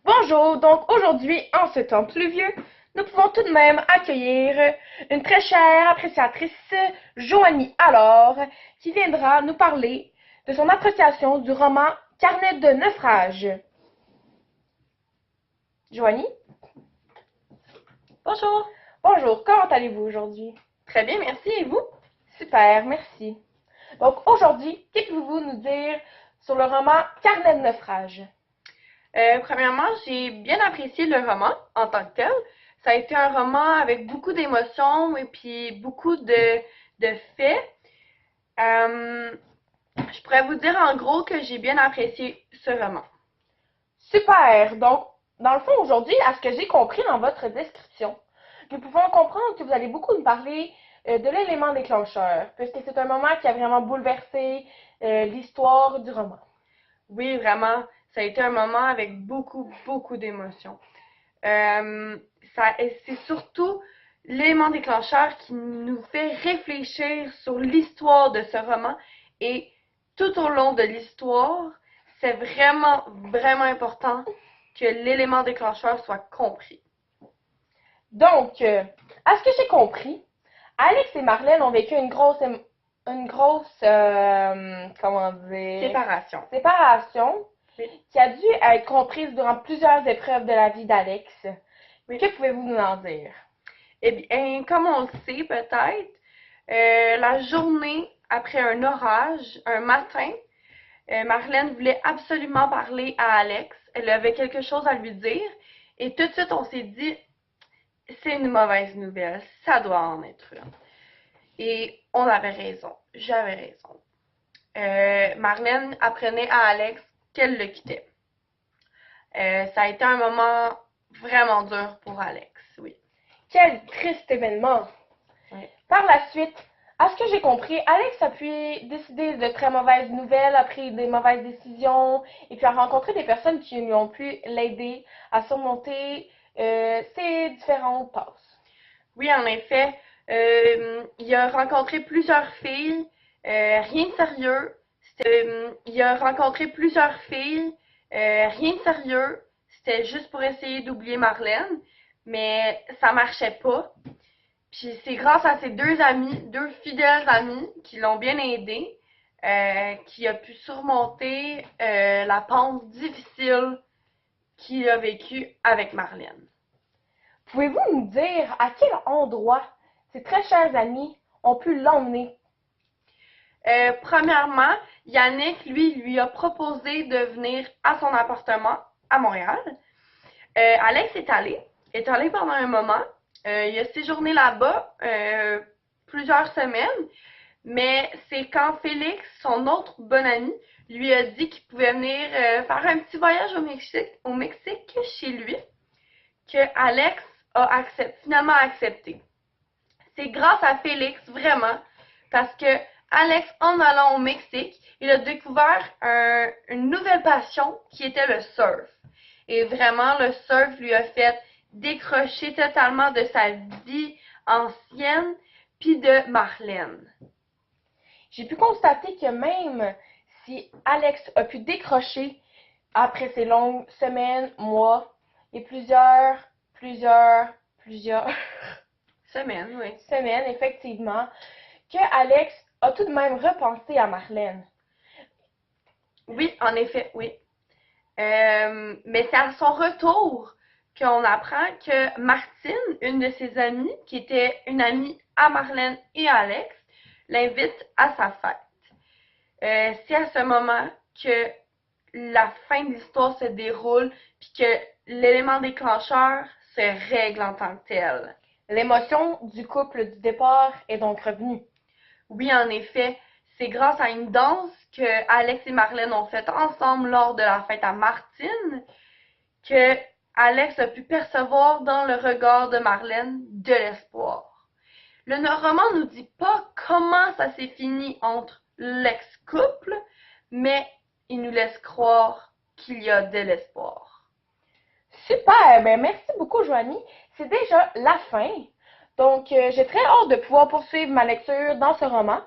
Bonjour, donc aujourd'hui, en ce temps pluvieux, nous pouvons tout de même accueillir une très chère appréciatrice, Joanie Alors, qui viendra nous parler de son appréciation du roman Carnet de naufrage. Joanie? Bonjour. Bonjour, comment allez-vous aujourd'hui? Très bien, merci. Et vous? Super, merci. Donc aujourd'hui, que pouvez-vous nous dire sur le roman Carnet de naufrage? Premièrement, j'ai bien apprécié le roman en tant que tel. Ça a été un roman avec beaucoup d'émotions et puis beaucoup de faits. Je pourrais vous dire en gros que j'ai bien apprécié ce roman. Super! Donc, dans le fond, aujourd'hui, à ce que j'ai compris dans votre description, nous pouvons comprendre que vous allez beaucoup nous parler de l'élément déclencheur, puisque c'est un moment qui a vraiment bouleversé l'histoire du roman. Oui, vraiment, ça a été un moment avec beaucoup d'émotions. Euh, c'est surtout l'élément déclencheur qui nous fait réfléchir sur l'histoire de ce roman et tout au long de l'histoire, c'est vraiment important que l'élément déclencheur soit compris. Donc, à ce que j'ai compris, Alex et Marlène ont vécu comment dire, Séparation. séparation Oui. qui a dû être comprise durant plusieurs épreuves de la vie d'Alex. Oui. Que pouvez-vous nous en dire? Eh bien, comme on le sait peut-être, la journée après un orage, un matin, Marlène voulait absolument parler à Alex. Elle avait quelque chose à lui dire. Et tout de suite, on s'est dit, c'est une mauvaise nouvelle. Ça doit en être une. Et on avait raison. J'avais raison. Marlène apprenait à Alex qu'elle le quittait. Ça a été un moment vraiment dur pour Alex, oui. Quel triste événement! Oui. Par la suite, à ce que j'ai compris, Alex a pu décider de très mauvaises nouvelles, a pris des mauvaises décisions et puis a rencontré des personnes qui lui ont pu l'aider à surmonter ses différentes passes. Oui, en effet, il a rencontré plusieurs filles, rien de sérieux. Il a rencontré plusieurs filles, rien de sérieux. C'était juste pour essayer d'oublier Marlène, mais ça marchait pas. Puis c'est grâce à ses deux amis, deux fidèles amis, qui l'ont bien aidé, qu'il a pu surmonter la pente difficile qu'il a vécue avec Marlène. Pouvez-vous nous dire à quel endroit ses très chers amis ont pu l'emmener? Premièrement, Yannick, lui a proposé de venir à son appartement à Montréal. Alex est allé pendant un moment. Il a séjourné là-bas plusieurs semaines, mais c'est quand Félix, son autre bon ami, lui a dit qu'il pouvait venir faire un petit voyage au Mexique chez lui, que Alex a finalement accepté. C'est grâce à Félix, vraiment, parce que Alex, en allant au Mexique, il a découvert une nouvelle passion qui était le surf. Et vraiment, le surf lui a fait décrocher totalement de sa vie ancienne, puis de Marlène. J'ai pu constater que même si Alex a pu décrocher après ces longues semaines, mois et plusieurs Semaine, oui. semaines, effectivement, que Alex a tout de même repensé à Marlène. Oui, en effet, oui. Mais c'est à son retour qu'on apprend que Martine, une de ses amies, qui était une amie à Marlène et à Alex, l'invite à sa fête. C'est à ce moment que la fin de l'histoire se déroule, puis que l'élément déclencheur se règle en tant que tel. L'émotion du couple du départ est donc revenue. Oui, en effet, c'est grâce à une danse que Alex et Marlène ont faite ensemble lors de la fête à Martine que Alex a pu percevoir dans le regard de Marlène de l'espoir. Le roman nous dit pas comment ça s'est fini entre l'ex-couple, mais il nous laisse croire qu'il y a de l'espoir. Super, ben merci beaucoup Joanie. C'est déjà la fin. Donc j'ai très hâte de pouvoir poursuivre ma lecture dans ce roman.